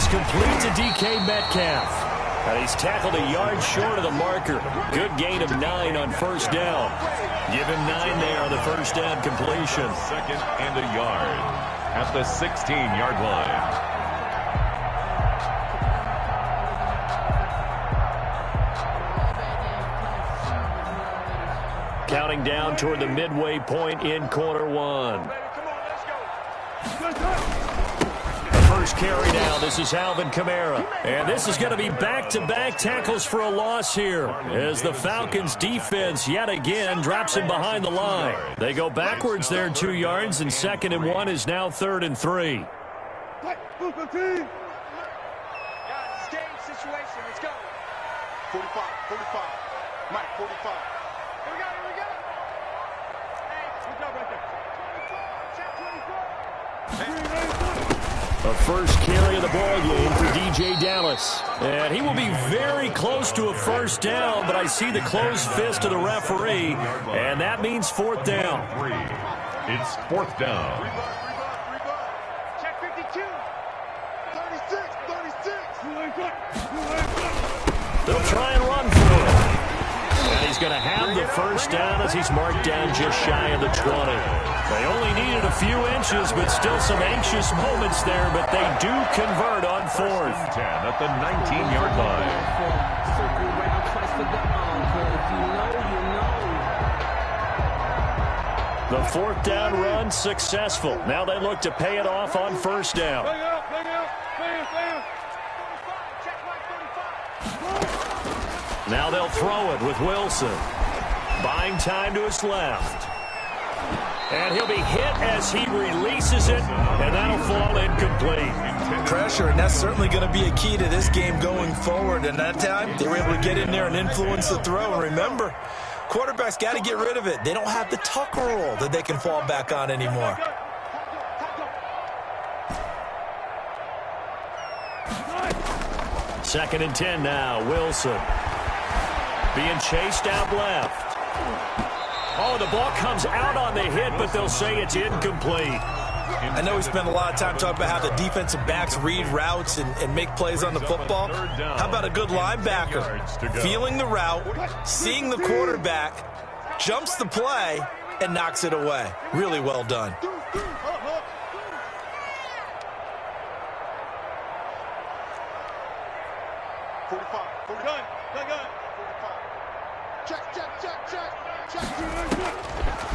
is complete to DK Metcalf. And he's tackled a yard short of the marker. Good gain of 9 on first down. Give him 9 there on the first down completion. Second and a yard at the 16-yard line. Counting down toward the midway point in quarter one. First carry now. This is Alvin Kamara. And this is going to be back-to-back tackles for a loss here as the Falcons defense yet again drops him behind the line. They go backwards there 2 yards, and 2nd and 1 is now 3rd and 3. Guys, it's game situation. Let's go. 45. Mike, 45. Here we go. Hey, good job right there. Check 24. A first carry of the ball game for DJ Dallas. And he will be very close to a first down, but I see the closed fist of the referee, and that means 4th down. It's 4th down. Check 52. 36. They'll try and run for it. And he's going to have the first down as he's marked down just shy of the 20. They only needed a few inches, but still some anxious moments there, but they do convert on 4th. 10 at the 19-yard line. The 4th down run successful. Now they look to pay it off on first down. Now they'll throw it with Wilson. Buying time to his left. And he'll be hit as he releases it, and that'll fall incomplete. Pressure, and that's certainly going to be a key to this game going forward. And that time, they were able to get in there and influence the throw. And remember, quarterbacks got to get rid of it. They don't have the tuck roll that they can fall back on anymore. Second and 10 now. Wilson being chased out left. Oh, the ball comes out on the hit, but they'll say it's incomplete. I know we spent a lot of time talking about how the defensive backs read routes and make plays on the football. How about a good linebacker feeling the route, seeing the quarterback, jumps the play, and knocks it away? Really well done.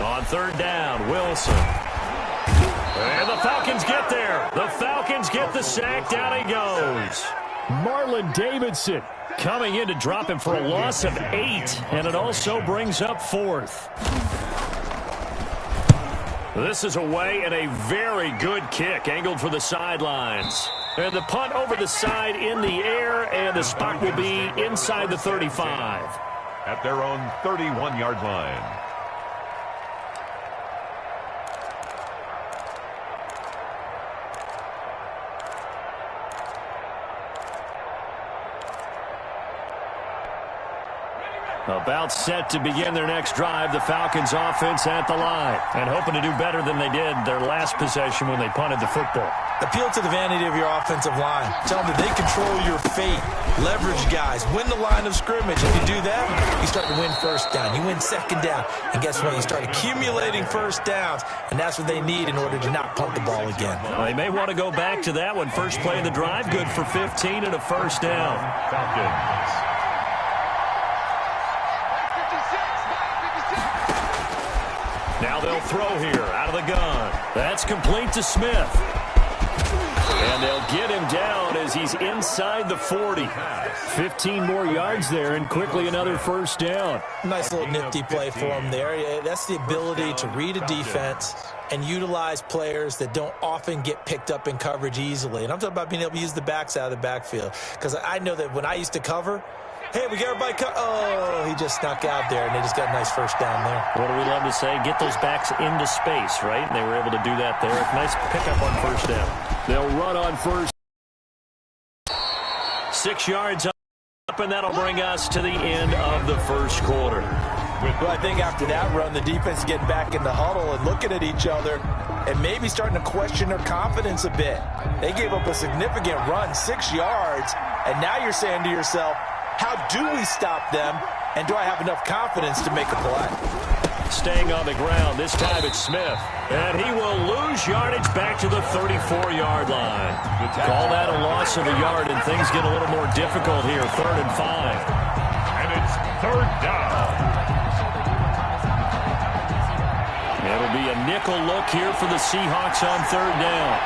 On 3rd down, Wilson. And the Falcons get there. The Falcons get the sack. Down he goes. Marlon Davidson coming in to drop him for a loss of 8. And it also brings up 4th. This is away and a very good kick angled for the sidelines. And the punt over the side in the air, and the spot will be inside the 35. At their own 31-yard line. About set to begin their next drive, the Falcons offense at the line, and hoping to do better than they did their last possession when they punted the football. Appeal to the vanity of your offensive line. Tell them that they control your fate. Leverage guys. Win the line of scrimmage. If you do that, you start to win first down. You win 2nd down. And guess what? You start accumulating first downs, and that's what they need in order to not punt the ball again. Well, they may want to go back to that one. First play of the drive, good for 15 and a first down. Falcons. Now they'll throw here out of the gun. That's complete to Smith. And they'll get him down as he's inside the 40. 15 more yards there, and quickly another first down. Nice little nifty play for him there. That's the ability to read a defense and utilize players that don't often get picked up in coverage easily. And I'm talking about being able to use the backs out of the backfield. Because I know that when I used to cover, hey, we got everybody oh, he just snuck out there, and they just got a nice first down there. What do we love to say? Get those backs into space, right? And they were able to do that there. Nice pickup on first down. They'll run on first. 6 yards up, and that'll bring us to the end of the first quarter. Well, I think after that run, the defense is getting back in the huddle and looking at each other and maybe starting to question their confidence a bit. They gave up a significant run, 6 yards, and now you're saying to yourself, how do we stop them, and do I have enough confidence to make a play? Staying on the ground, this time it's Smith. And he will lose yardage back to the 34-yard line. Call that a loss of a yard, and things get a little more difficult here, 3rd and 5. And it's 3rd down. It'll be a nickel look here for the Seahawks on 3rd down.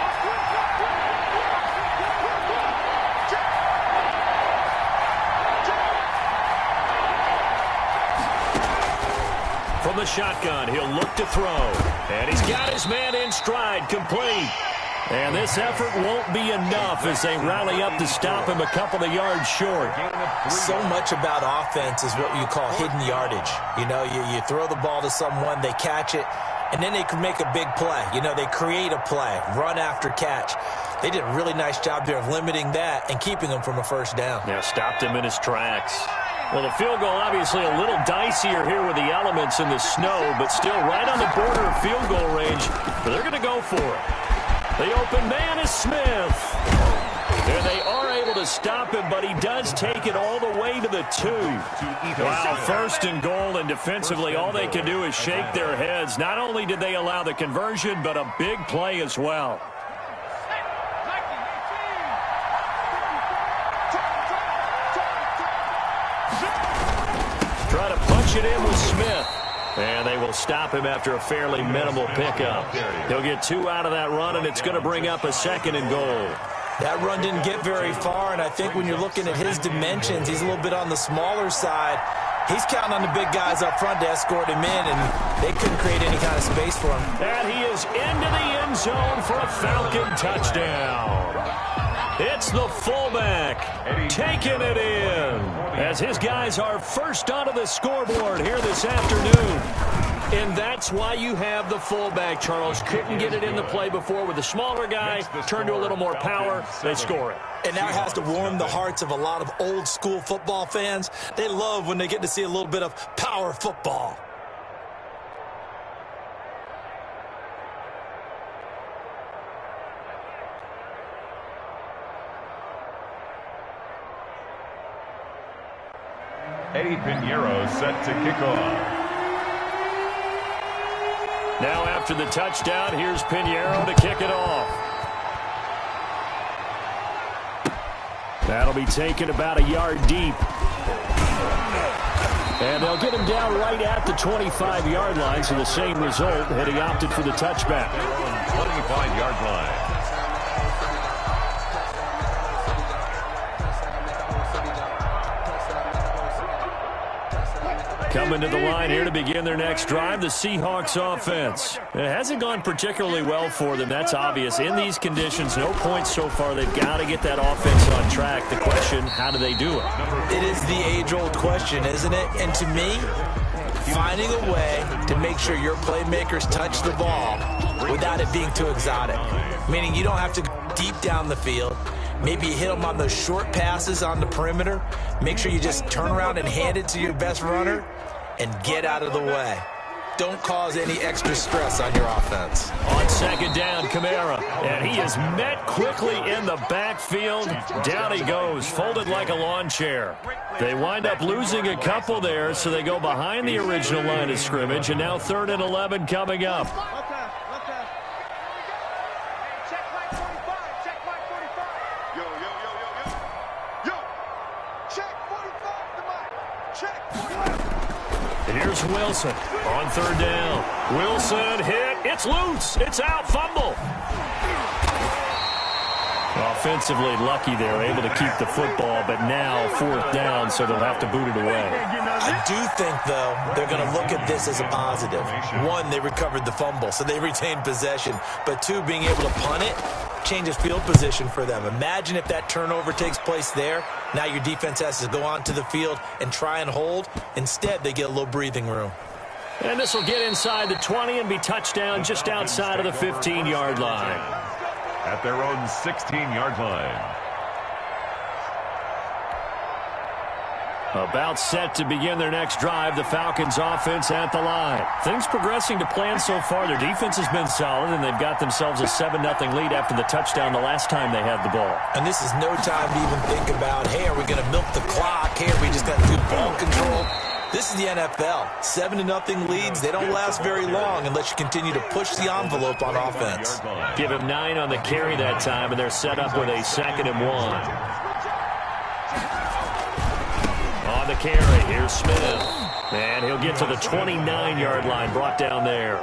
From the shotgun, he'll look to throw. And he's got his man in stride, complete. And this effort won't be enough as they rally up to stop him a couple of yards short. So much about offense is what you call hidden yardage. You know, you throw the ball to someone, they catch it, and then they can make a big play. You know, they create a play, run after catch. They did a really nice job there of limiting that and keeping him from a 1st down. Yeah, stopped him in his tracks. Well, the field goal obviously a little dicier here with the elements in the snow, but still right on the border of field goal range. But they're going to go for it. The open man is Smith. And they are able to stop him, but he does take it all the way to the 2. Wow, 1st and goal, and defensively all they can do is shake their heads. Not only did they allow the conversion, but a big play as well. Try to punch it in with Smith. And they will stop him after a fairly minimal pickup. He'll get 2 out of that run, and it's going to bring up a 2nd and goal. That run didn't get very far, and I think when you're looking at his dimensions, he's a little bit on the smaller side. He's counting on the big guys up front to escort him in, and they couldn't create any kind of space for him. And he is into the end zone for a Falcon touchdown. It's the fullback taking it in as his guys are first onto the scoreboard here this afternoon. And that's why you have the fullback, Charles. Couldn't get it in the play before with the smaller guy. Turned to a little more power. They score it. And that has to warm the hearts of a lot of old-school football fans. They love when they get to see a little bit of power football. Eddie Pinheiro set to kick off. Now after the touchdown, here's Pinheiro to kick it off. That'll be taken about a yard deep. And they'll get him down right at the 25-yard line, so the same result had he opted for the touchback. 25-yard line. Coming to the line here to begin their next drive, the Seahawks offense. It hasn't gone particularly well for them. That's obvious. In these conditions, no points so far. They've got to get that offense on track. The question, how do they do it? It is the age-old question, isn't it? And to me, finding a way to make sure your playmakers touch the ball without it being too exotic. Meaning you don't have to go deep down the field. Maybe you hit them on those short passes on the perimeter. Make sure you just turn around and hand it to your best runner and get out of the way. Don't cause any extra stress on your offense. On 2nd down, Kamara. And he is met quickly in the backfield. Down he goes, folded like a lawn chair. They wind up losing a couple there, so they go behind the original line of scrimmage. And now 3rd and 11 coming up. Here's Wilson on 3rd down. Wilson hit. It's loose. It's out. Fumble. Offensively lucky they're able to keep the football, but now 4th down, so they'll have to boot it away. I do think, though, they're going to look at this as a positive. 1, they recovered the fumble, so they retained possession. But 2, being able to punt it changes field position for them. Imagine if that turnover takes place there. Now your defense has to go onto the field and try and hold. Instead, they get a little breathing room. And this will get inside the 20 and be touchdown just outside of the 15-yard line. At their own 16-yard line. About set to begin their next drive, the Falcons offense at the line. Things progressing to plan so far. Their defense has been solid, and they've got themselves a 7-0 lead after the touchdown the last time they had the ball. And this is no time to even think about, hey, are we going to milk the clock? Hey, are we just going to do ball control? This is the NFL. 7-0 leads, they don't last very long unless you continue to push the envelope on offense. Give him 9 on the carry that time, and they're set up with a 2nd and 1. On the carry, here's Smith. And he'll get to the 29-yard line, brought down there.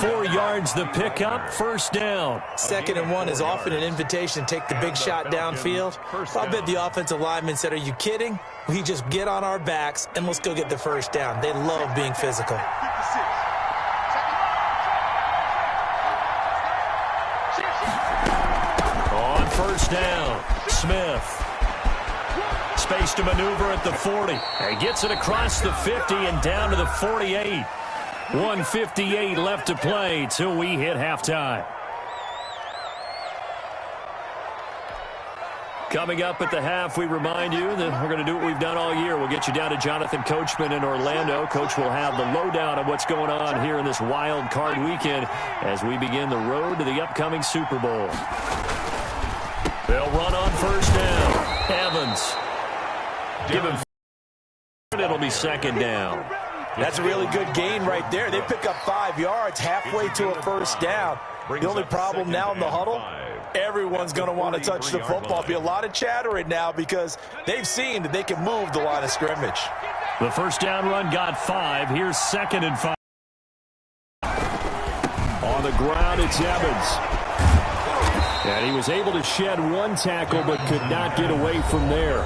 4 yards the pickup, first down. 2nd and 1 is often an invitation to take the big shot downfield. I'll bet the offensive lineman said, are you kidding? We just get on our backs and let's go get the first down. They love being physical. On first down, Smith. Space to maneuver at the 40. He gets it across the 50 and down to the 48. 1:58 left to play till we hit halftime. Coming up at the half, we remind you that we're going to do what we've done all year. We'll get you down to Jonathan Coachman in Orlando. Coach will have the lowdown of what's going on here in this wild card weekend as we begin the road to the upcoming Super Bowl. They'll run on first down. Evans. Give him. It'll be 2nd down. That's a really good gain right there. They pick up 5 yards halfway to a first down. The only problem now in the huddle, everyone's going to want to touch the football. Be a lot of chattering now because they've seen that they can move the line of scrimmage. The first down run got 5. Here's 2nd and 5. On the ground, it's Evans. And he was able to shed 1 tackle but could not get away from there.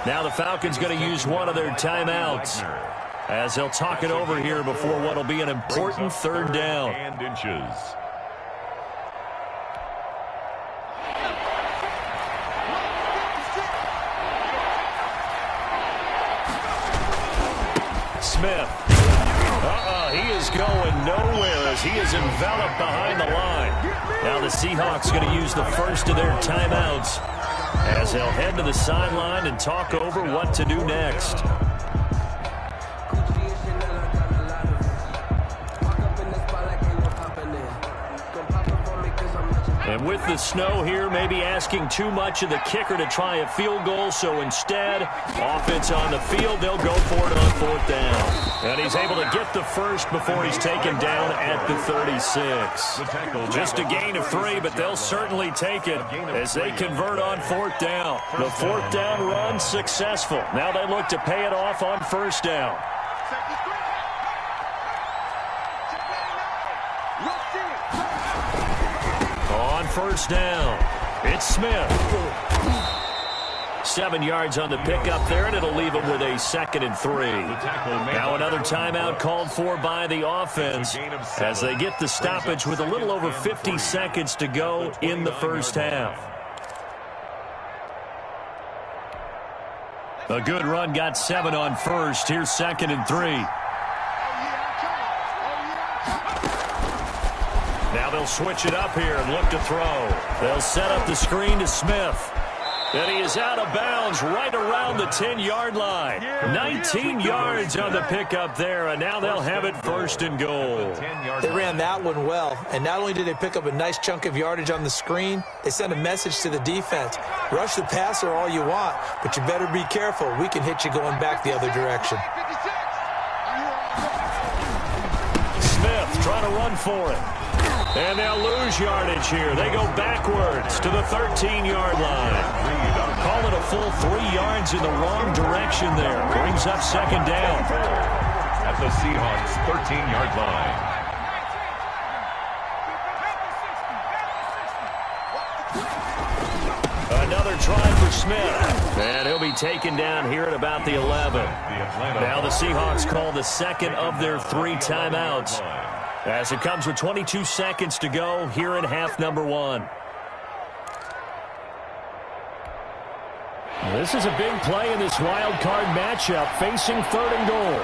Now the Falcons going to use one of their timeouts as they'll talk it over here before what will be an important 3rd down. Smith. He is going nowhere as he is enveloped behind the line. Now the Seahawks going to use the first of their timeouts as they'll head to the sideline and talk over what to do next. And with the snow here, maybe asking too much of the kicker to try a field goal. So instead, offense on the field, they'll go for it on 4th down. And he's able to get the first before he's taken down at the 36. Just a gain of 3, but they'll certainly take it as they convert on 4th down. The 4th down run successful. Now they look to pay it off on first down. On first down, it's Smith. 7 yards on the pickup there, and it'll leave him with a 2nd and 3. Now another timeout called for by the offense as they get the stoppage with a little over 50 seconds to go in the first half. A good run got 7 on first. Here's 2nd and 3. Now they'll switch it up here and look to throw. They'll set up the screen to Smith. And he is out of bounds right around the 10-yard line. 19 yards on the pickup there, and now they'll have it 1st and goal. They ran that one well, and not only did they pick up a nice chunk of yardage on the screen, they sent a message to the defense. Rush the passer all you want, but you better be careful. We can hit you going back the other direction. Smith trying to run for it. And they'll lose yardage here. They go backwards to the 13-yard line. Call it a full 3 yards in the wrong direction there. Brings up 2nd down. At the Seahawks' 13-yard line. Another try for Smith. And he'll be taken down here at about the 11. Now the Seahawks call the 2nd of their 3 timeouts, as it comes with 22 seconds to go here in half number 1. This is a big play in this wild card matchup, facing 3rd and goal.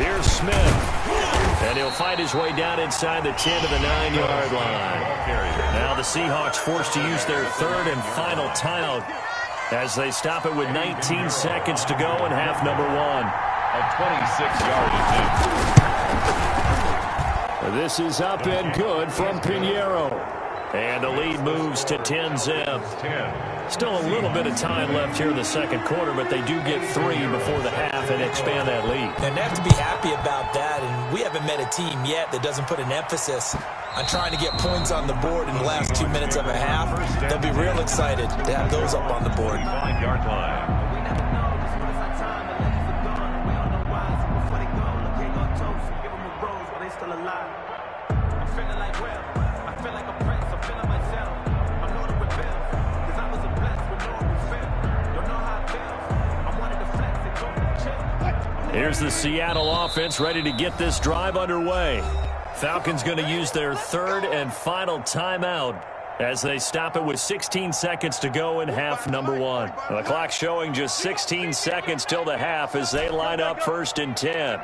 Here's Smith. And he'll fight his way down inside the 10 to the 9-yard line. Now the Seahawks forced to use their 3rd and final timeout as they stop it with 19 seconds to go in half number one. A 26-yard attempt. This is up and good from Pinheiro. And the lead moves to 10-zip. Still a little bit of time left here in the second quarter, but they do get 3 before the half and expand that lead. And they have to be happy about that, and we haven't met a team yet that doesn't put an emphasis on trying to get points on the board in the last 2 minutes of a half. They'll be real excited to have those up on the board. 5-yard line. Here's the Seattle offense ready to get this drive underway. Falcons going to use their third and final timeout as they stop it with 16 seconds to go in half number one. The clock showing just 16 seconds till the half as they line up 1st and 10.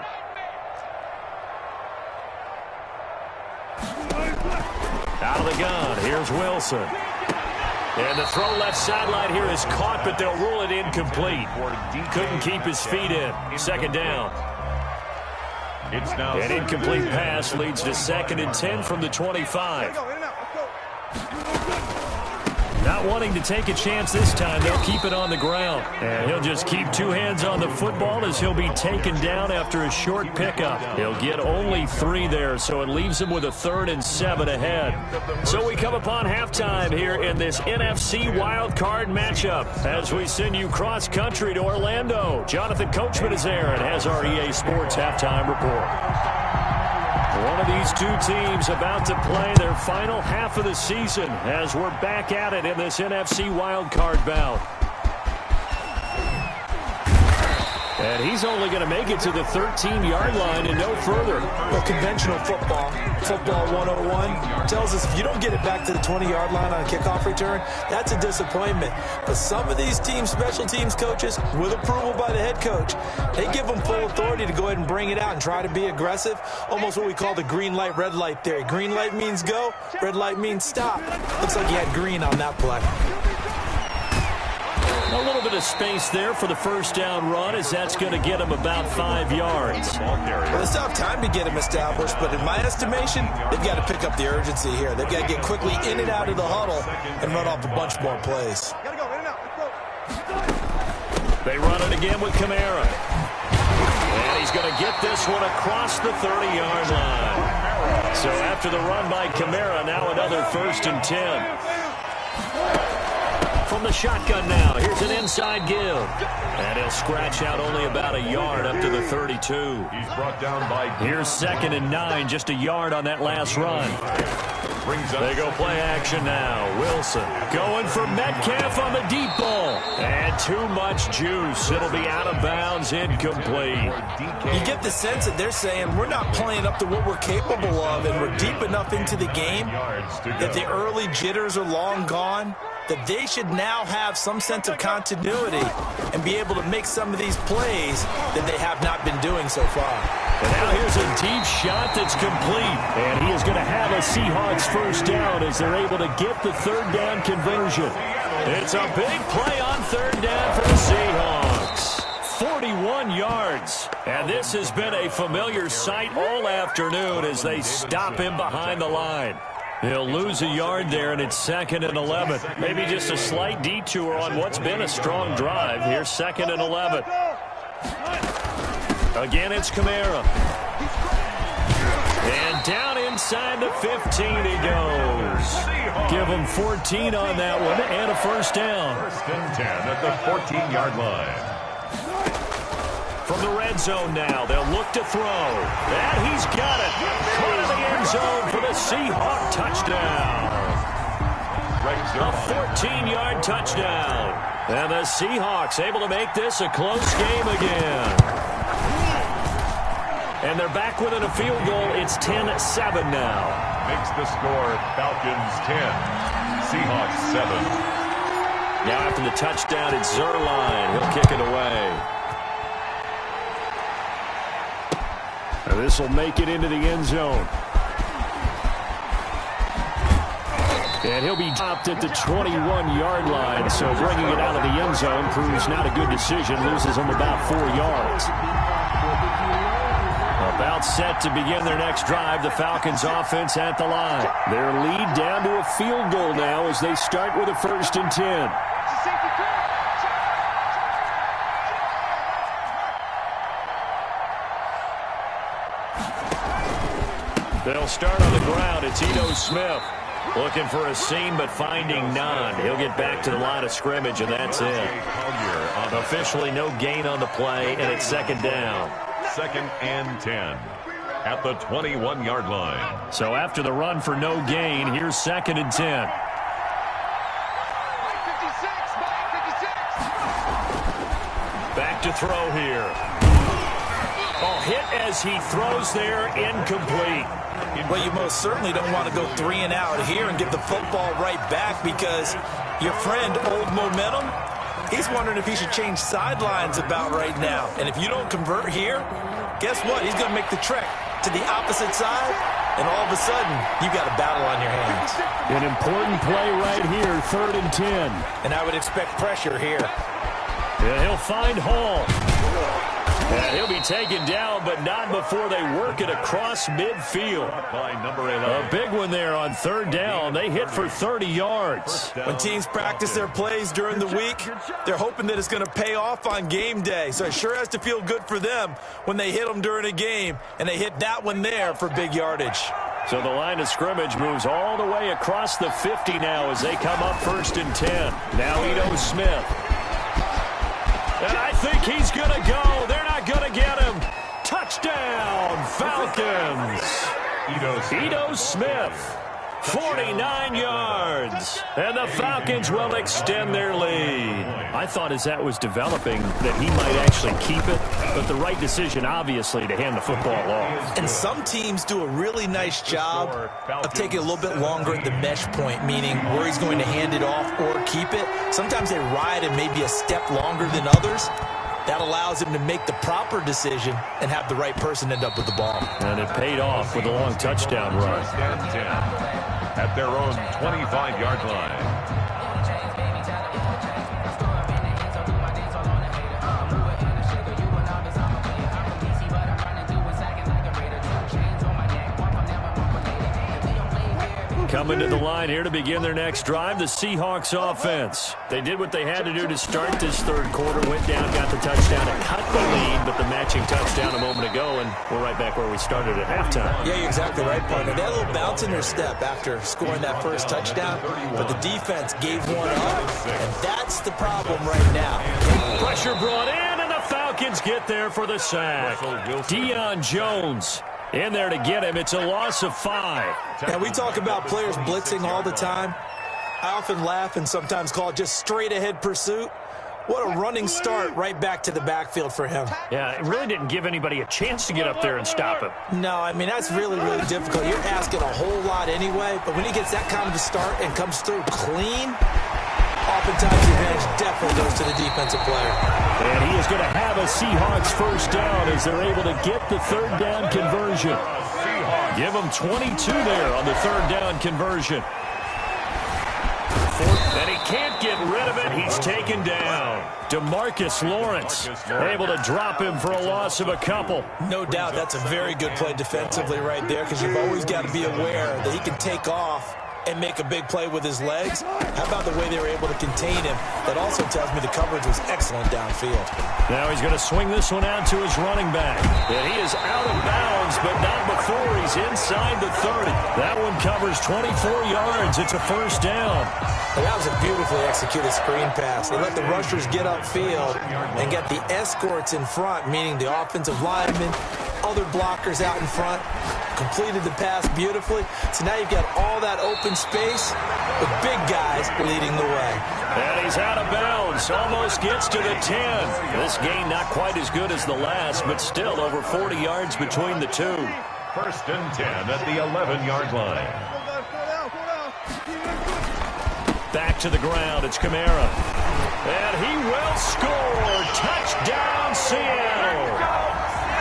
Out of the gun, here's Wilson. And the throw left sideline here is caught, but they'll rule it incomplete. Couldn't keep his feet in. 2nd down. It's now an incomplete pass leads to 2nd and 10 from the 25. Not wanting to take a chance this time, they'll keep it on the ground. And he'll just keep 2 hands on the football as he'll be taken down after a short pickup. He'll get only 3 there, so it leaves him with a 3rd and 7 ahead. So we come upon halftime here in this NFC wildcard matchup as we send you cross-country to Orlando. Jonathan Coachman is there and has our EA Sports halftime report. One of these 2 teams about to play their final half of the season as we're back at it in this NFC wildcard bout. And he's only going to make it to the 13-yard line and no further. Well, conventional football 101, tells us if you don't get it back to the 20-yard line on a kickoff return, that's a disappointment. But some of these teams, special teams coaches, with approval by the head coach, they give them full authority to go ahead and bring it out and try to be aggressive, almost what we call the green light, red light theory. Green light means go, red light means stop. Looks like he had green on that play. A little bit of space there for the 1st down run as that's going to get him about 5 yards. Well, they still have time to get him established, but in my estimation, they've got to pick up the urgency here. They've got to get quickly in and out of the huddle and run off a bunch more plays. They run it again with Kamara. And he's going to get this one across the 30-yard line. So after the run by Kamara, now another 1st and 10. From the shotgun now, here's an inside give. And he'll scratch out only about a yard up to the 32. He's brought down by... Here's 2nd and 9, just a yard on that last run. They go play action now. Wilson going for Metcalf on the deep ball. And too much juice. It'll be out of bounds, incomplete. You get the sense that they're saying we're not playing up to what we're capable of, and we're deep enough into the game that the early jitters are long gone, that they should now have some sense of continuity and be able to make some of these plays that they have not been doing so far. And now here's a deep shot that's complete. And he is going to have a Seahawks 1st down as they're able to get the 3rd down conversion. It's a big play on 3rd down for the Seahawks. 41 yards. And this has been a familiar sight all afternoon as they stop him behind the line. He'll lose a yard there, and it's 2nd and 11. Maybe just a slight detour on what's been a strong drive. Here's 2nd and 11. Again, it's Kamara. And down inside the 15 he goes. Give him 14 on that one and a 1st down. 1st and 10 at the 14-yard line. From the red zone now, they'll look to throw. And he's got it. Caught in the end zone for the Seahawk touchdown. A 14-yard touchdown. And the Seahawks able to make this a close game again. And they're back within a field goal. It's 10-7 now. Makes the score Falcons 10, Seahawks 7. Now after the touchdown, it's Zerline. He'll kick it away. This will make it into the end zone. And he'll be topped at the 21-yard line, so bringing it out of the end zone proves not a good decision. Loses him about 4 yards. About set to begin their next drive, the Falcons offense at the line. Their lead down to a field goal now as they start with a 1st and 10. They'll start on the ground. It's Smith. Looking for a seam, but finding none. He'll get back to the line of scrimmage, and that's it. Officially no gain on the play, and it's 2nd down. 2nd and 10 at the 21-yard line. So after the run for no gain, here's 2nd and 10. Back to throw here. Oh, hit as he throws there, incomplete. Well, you most certainly don't want to go 3 and out here and give the football right back because your friend, Old Momentum, he's wondering if he should change sidelines about right now. And if you don't convert here, guess what? He's going to make the trek to the opposite side, and all of a sudden, you got a battle on your hands. An important play right here, 3rd and 10. And I would expect pressure here. And he'll find Hall. And he'll be taken down, but not before they work it across midfield. By number 11. A big one there on 3rd down. They hit for 30 yards. When teams practice their plays during the week, they're hoping that it's going to pay off on game day. So it sure has to feel good for them when they hit them during a game, and they hit that one there for big yardage. So the line of scrimmage moves all the way across the 50 now as they come up 1st and 10. Now Smith. And I think he's going to go. They're not going to get him. Touchdown, Falcons. Smith, 49 yards. And the Falcons will extend their lead. I thought as that was developing that he might actually keep it, but the right decision, obviously, to hand the football off. And some teams do a really nice job of taking a little bit longer at the mesh point, meaning where he's going to hand it off or keep it. Sometimes they ride it maybe a step longer than others. That allows him to make the proper decision and have the right person end up with the ball. And it paid off with a long touchdown run. 1st and 10 at their own 25-yard line. Coming to the line here to begin their next drive, the Seahawks offense. They did what they had to do to start this 3rd quarter, went down, got the touchdown, and cut the lead, but the matching touchdown a moment ago, and we're right back where we started at halftime. Yeah, you're exactly right, partner. They had a little bounce in their step after scoring that first touchdown, but the defense gave one up, and that's the problem right now. Pressure brought in, and the Falcons get there for the sack. Deion Jones in there to get him. It's a loss of 5. And we talk about players blitzing all the time. I often laugh and sometimes call it just straight ahead pursuit. What a running start right back to the backfield for him. Yeah, it really didn't give anybody a chance to get up there and stop him. No, I mean, that's really, really difficult. You're asking a whole lot anyway, but when he gets that kind of a start and comes through clean, oftentimes the advantage definitely goes to the defensive player. And he is going to have a Seahawks 1st down as they're able to get the 3rd down conversion. Give them 22 there on the 3rd down conversion. And he can't get rid of it. He's taken down. DeMarcus Lawrence able to drop him for a loss of a couple. No doubt that's a very good play defensively right there because you've always got to be aware that he can take off and make a big play with his legs. How about the way they were able to contain him? That also tells me the coverage was excellent downfield. Now he's going to swing this one out to his running back. And he is out of bounds, but not before he's inside the 30. That one covers 24 yards. It's a 1st down. Well, that was a beautifully executed screen pass. They let the rushers get upfield and get the escorts in front, meaning the offensive linemen, other blockers out in front, completed the pass beautifully. So now you've got all that open space with big guys leading the way. And he's out of bounds, almost gets to the 10. This gain not quite as good as the last, but still over 40 yards between the two. 1st and 10 at the 11-yard line. Back to the ground, it's Kamara. And he will score. Touchdown, Seattle.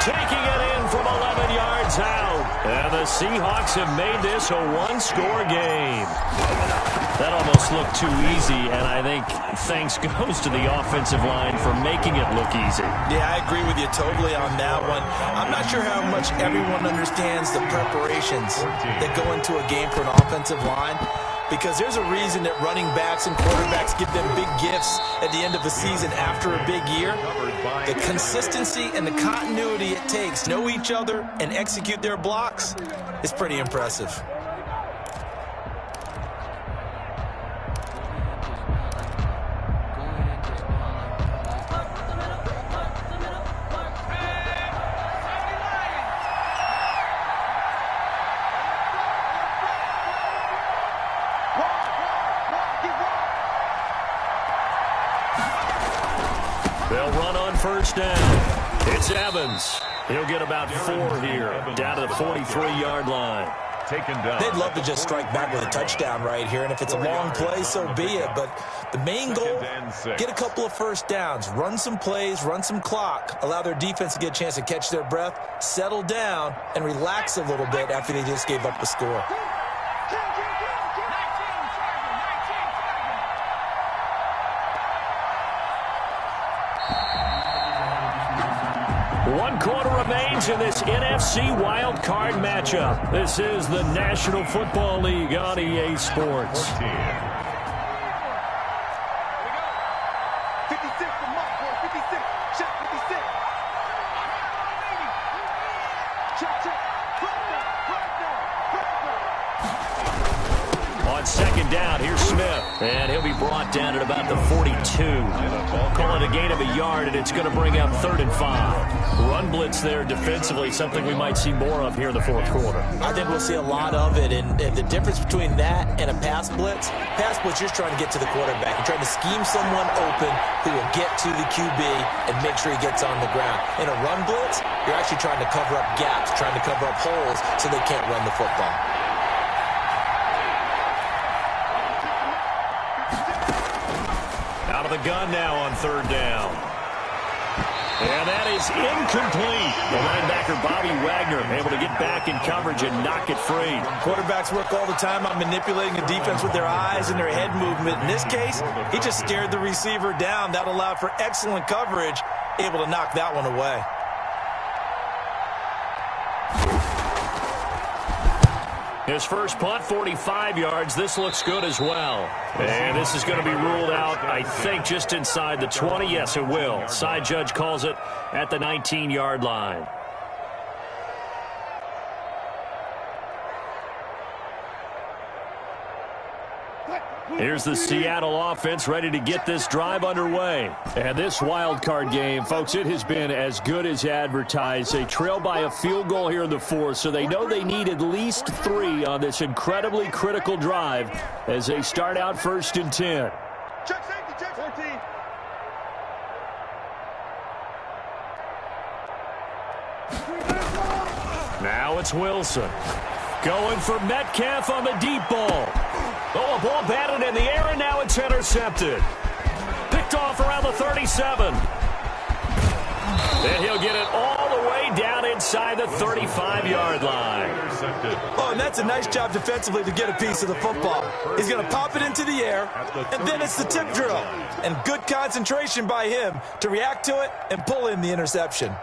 taking it in from 11 yards out. And the Seahawks have made this a one-score game. That almost looked too easy, and I think thanks goes to the offensive line for making it look easy. Yeah, I agree with you totally on that one. I'm not sure how much everyone understands the preparations that go into a game for an offensive line, because there's a reason that running backs and quarterbacks give them big gifts at the end of the season after a big year. The consistency and the continuity it takes to know each other and execute their blocks is pretty impressive. They'll run on first down. It's Evans. He'll get about 4 here, down to the 43-yard line. Taken down. They'd love to just strike back with a touchdown right here, and if it's a long play, so be it. But the main goal, get a couple of first downs, run some plays, run some clock, allow their defense to get a chance to catch their breath, settle down, and relax a little bit after they just gave up the score. One quarter remains in this NFC wild card matchup. This is the National Football League on EA Sports. 56 for Mike, boy. 56. Check 56. Check. On second down, here's Smith. And he'll be brought down at about the 42. Call it a gain of a yard, and it's going to bring up 3rd and 5. Run blitz there defensively, something we might see more of here in the fourth quarter. I think we'll see a lot of it, and the difference between that and a pass blitz, you're trying to get to the quarterback. You're trying to scheme someone open who will get to the QB and make sure he gets on the ground. In a run blitz, you're actually trying to cover up gaps, trying to cover up holes so they can't run the football. Out of the gun now on 3rd down. And that is incomplete. The linebacker, Bobby Wagner, able to get back in coverage and knock it free. Quarterbacks work all the time on manipulating a defense with their eyes and their head movement. In this case, he just stared the receiver down. That allowed for excellent coverage, able to knock that one away. His first punt, 45 yards. This looks good as well. And this is going to be ruled out, I think, just inside the 20. Yes, it will. Side judge calls it at the 19-yard line. Here's the Seattle offense ready to get this drive underway. And this wild card game, folks, it has been as good as advertised. They trail by a field goal here in the 4th, so they know they need at least 3 on this incredibly critical drive as they start out 1st and 10. Check safety, check 14. Now it's Wilson. Going for Metcalf on the deep ball. Oh, a ball batted in the air, and now it's intercepted. Picked off around the 37. And he'll get it all the way down inside the 35-yard line. Oh, and that's a nice job defensively to get a piece of the football. He's going to pop it into the air, and then it's the tip drill. And good concentration by him to react to it and pull in the interception.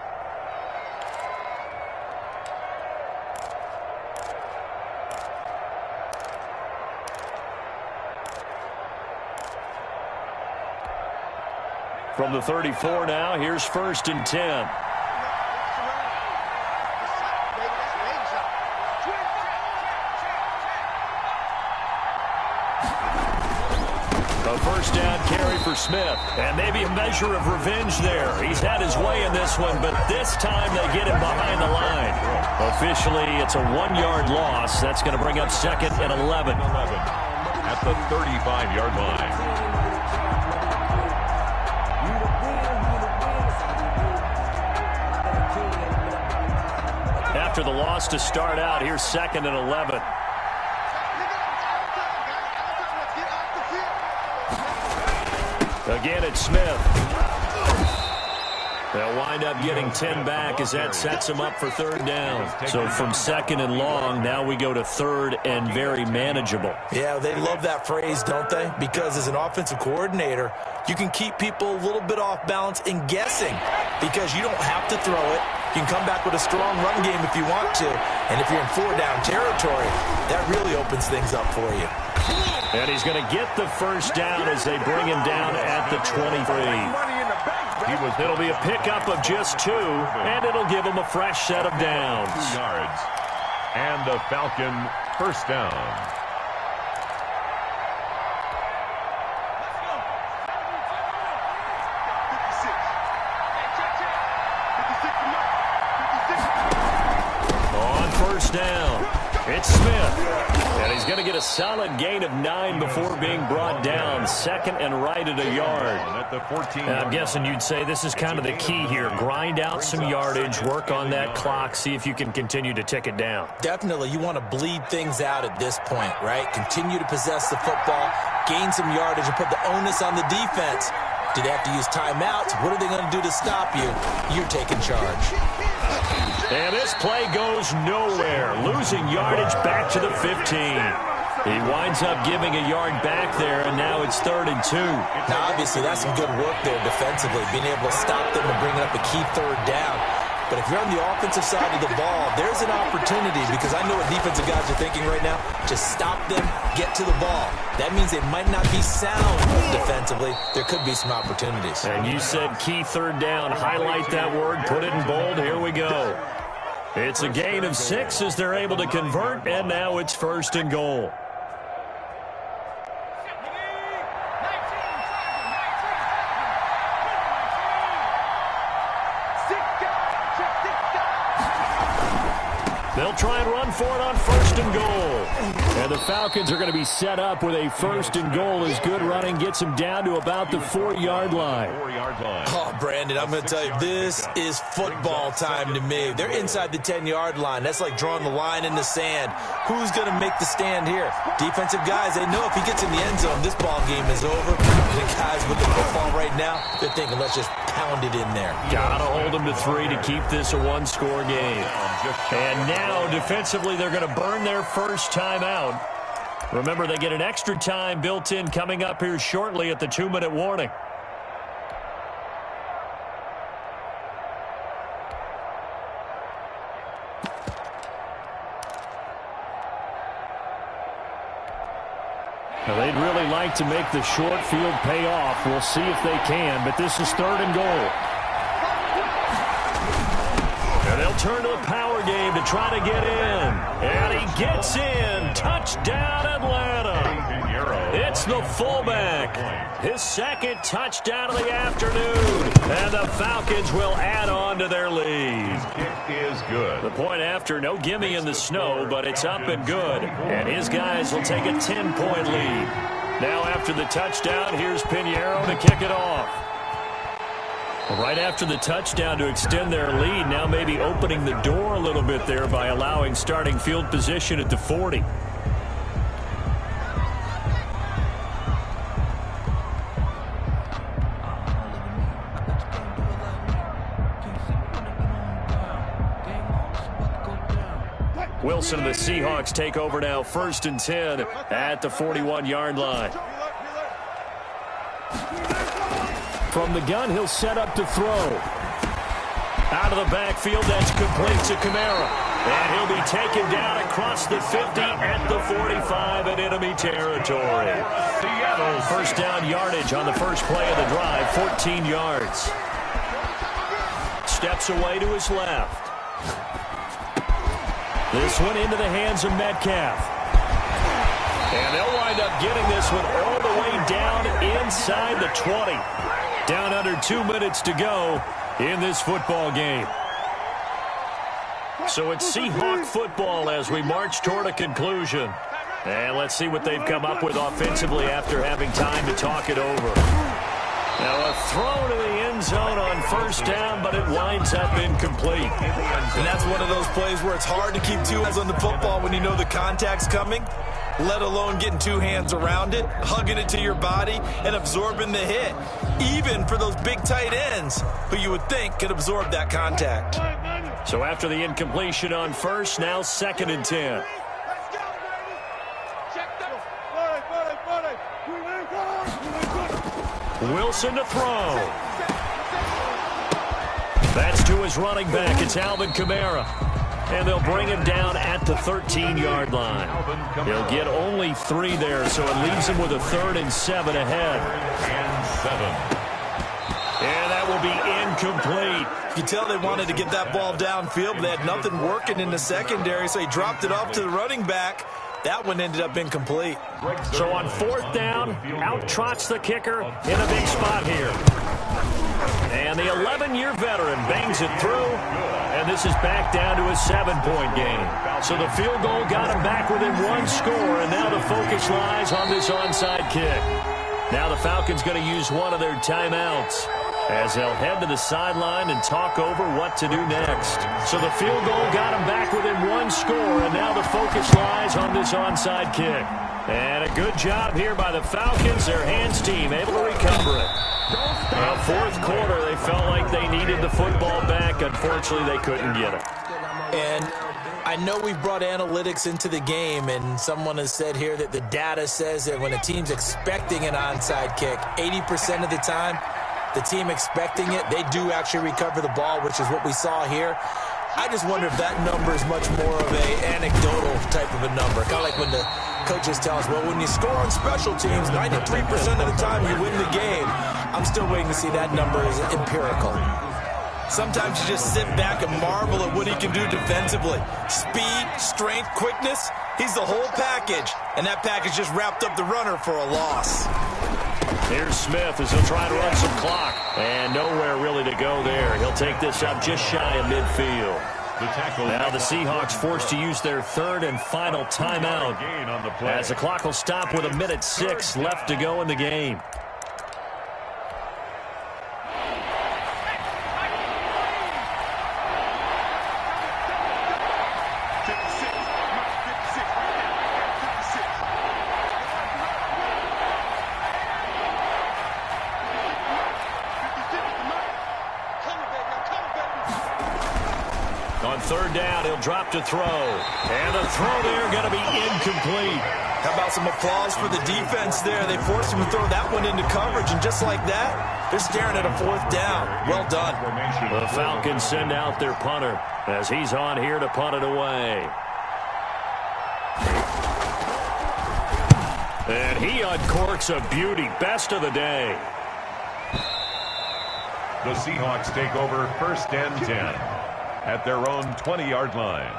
From the 34 now, here's 1st and 10. A first down carry for Smith, and maybe a measure of revenge there. He's had his way in this one, but this time they get him behind the line. Officially, it's a 1-yard loss. That's going to bring up 2nd and 11. At the 35-yard line. After the loss to start out, here's 2nd and 11. Again, it's Smith. They'll wind up getting 10 back as that sets them up for third down. So from second and long, now we go to third and very manageable. Yeah, they love that phrase, don't they? Because as an offensive coordinator, you can keep people a little bit off balance and guessing because you don't have to throw it. You can come back with a strong run game if you want to. And if you're in four-down territory, that really opens things up for you. And he's going to get the first down as they bring him down at the 23. It'll be a pickup of just 2, and it'll give him a fresh set of downs. 2 yards. And the Falcon first down. On first down, it's Smith. And he's going to get a solid gain of 9 before being brought down. Second and right at a yard. I'm guessing you'd say this is kind of the key here. Grind out some yardage, work on that clock, see if you can continue to tick it down. Definitely, you want to bleed things out at this point, right? Continue to possess the football, gain some yardage, and put the onus on the defense. Do they have to use timeouts? What are they going to do to stop you? You're taking charge. And this play goes nowhere, losing yardage back to the 15. He winds up giving a yard back there, and now it's 3rd and 2. Now, obviously, that's some good work there defensively, being able to stop them and bringing up a key third down. But if you're on the offensive side of the ball, there's an opportunity because I know what defensive guys are thinking right now. Just stop them, get to the ball. That means they might not be sound defensively. There could be some opportunities. And you said key third down. Highlight that word, put it in bold. Here we go. It's a gain of 6 as they're able to convert, and now it's 1st and goal. They'll try and run for it on 1st and goal. And the Falcons are going to be set up with a 1st and goal as good running gets them down to about the 4-yard line. Oh, Brandon, I'm going to tell you, this is football time to me. They're inside the 10-yard line. That's like drawing the line in the sand. Who's going to make the stand here? Defensive guys, they know if he gets in the end zone, this ball game is over. The guys with the football right now, they're thinking, let's just pound it in there. Gotta hold them to 3 to keep this a one-score game. And now, defensively, they're going to burn their first time out. Remember, they get an extra time built in coming up here shortly at the 2-minute warning. Now, they'd really like to make the short field pay off. We'll see if they can, but this is 3rd and goal. And they'll turn to the power game to try to get in. And he gets in. Touchdown, Atlanta. It's the fullback. His 2nd touchdown of the afternoon. And the Falcons will add on to their lead. Kick is good. The point after, no gimme in the snow, but it's up and good. And his guys will take a 10-point lead. Now after the touchdown, here's Pinheiro to kick it off. Right after the touchdown to extend their lead, now maybe opening the door a little bit there by allowing starting field position at the 40. Wilson and the Seahawks take over now, 1st and 10 at the 41-yard line. From the gun, he'll set up to throw. Out of the backfield, that's complete to Kamara. And he'll be taken down across the 50 at the 45 in enemy territory. First down yardage on the first play of the drive, 14 yards. Steps away to his left. This one into the hands of Metcalf. And they'll wind up getting this one all the way down inside the 20. Down under 2 minutes to go in this football game. So it's Seahawk football as we march toward a conclusion. And let's see what they've come up with offensively after having time to talk it over. Now a throw to the end zone on first down, but it winds up incomplete. And that's one of those plays where it's hard to keep 2 eyes on the football when you know the contact's coming. let alone getting two hands around it, hugging it to your body, and absorbing the hit, even for those big tight ends who you would think could absorb that contact. So after the incompletion on first, now 2nd and 10. Wilson to throw. That's to his running back. It's Alvin Kamara. And they'll bring him down at the 13-yard line. He'll get only 3 there, so it leaves him with a 3rd and 7 ahead. And that will be incomplete. You can tell they wanted to get that ball downfield, but they had nothing working in the secondary, so he dropped it off to the running back. That one ended up incomplete. So on 4th down, out trots the kicker in a big spot here. And the 11-year veteran bangs it through, and this is back down to a 7-point game. So the field goal got him back within 1 score, and now the focus lies on this onside kick. Now the Falcons going to use one of their timeouts as they'll head to the sideline and talk over what to do next. So the field goal got them back within 1 score, and now the focus lies on this onside kick. And a good job here by the Falcons, their hands team, able to recover it. Well, 4th quarter, they felt like they needed the football back. Unfortunately, they couldn't get it. And I know we've brought analytics into the game, and someone has said here that the data says that when a team's expecting an onside kick, 80% of the time, the team expecting it, they do actually recover the ball, which is what we saw here. I just wonder if that number is much more of an anecdotal type of a number. Kind of like when the coaches tell us, well, when you score on special teams, 93% of the time you win the game. I'm still waiting to see that number as empirical. Sometimes you just sit back and marvel at what he can do defensively. Speed, strength, quickness, he's the whole package. And that package just wrapped up the runner for a loss. Here's Smith as he'll try to run some clock. And nowhere really to go there. He'll take this up just shy of midfield. Now the Seahawks forced to use their 3rd and final timeout as the clock will stop with 1:06 left to go in the game. On 3rd down, he'll drop to throw. And the throw there going to be incomplete. How about some applause for the defense there? They forced him to throw that one into coverage, and just like that, they're staring at a 4th down. Well done. The Falcons send out their punter as he's on here to punt it away. And he uncorks a beauty. Best of the day. The Seahawks take over 1st and 10. At their own 20-yard line.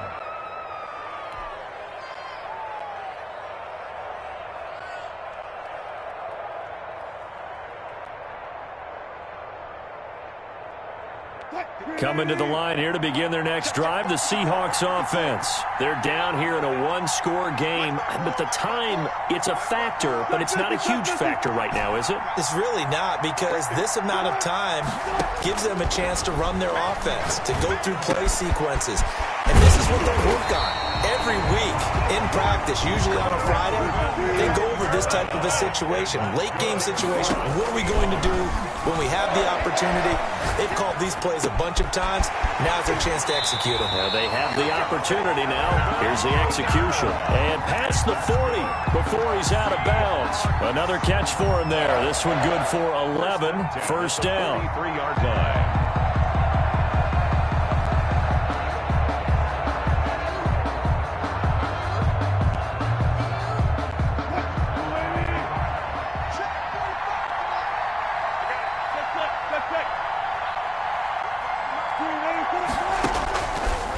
Coming to the line here to begin their next drive, the Seahawks offense. They're down here in a 1-score game, but the time, it's a factor, but it's not a huge factor right now, is it? It's really not, because this amount of time gives them a chance to run their offense, to go through play sequences. And this is what they work on every week in practice, usually on a Friday. They go over this type of a situation, late game situation. What are we going to do when we have the opportunity? They've called these plays a bunch of times. Now's their chance to execute them. They have the opportunity now. Here's the execution. And past the 40 before he's out of bounds. Another catch for him there. This one good for 11. 1st down. 23-yard line.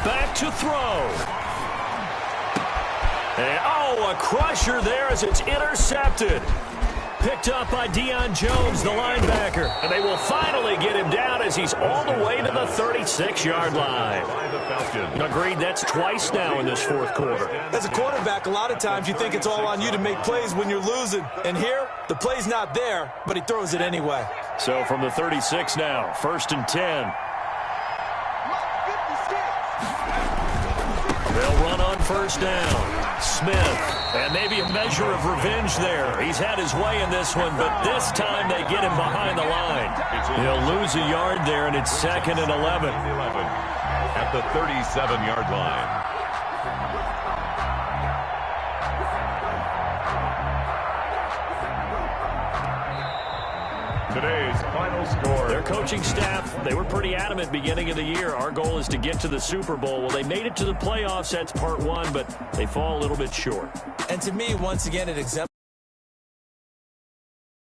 Back to throw. And, a crusher there as it's intercepted. Picked up by Deion Jones, the linebacker. And they will finally get him down as he's all the way to the 36-yard line. Agreed, that's twice now in this 4th quarter. As a quarterback, a lot of times you think it's all on you to make plays when you're losing. And here, the play's not there, but he throws it anyway. So from the 36 now, 1st and 10. They'll run on first down. Smith, and maybe a measure of revenge there. He's had his way in this one, but this time they get him behind the line. He'll lose a yard there, and it's 2nd and 11. At the 37-yard line. Today's final score. Their coaching staff, they were pretty adamant beginning of the year. Our goal is to get to the Super Bowl. Well, they made it to the playoffs. That's part one, but they fall a little bit short. And to me, once again, it exemplifies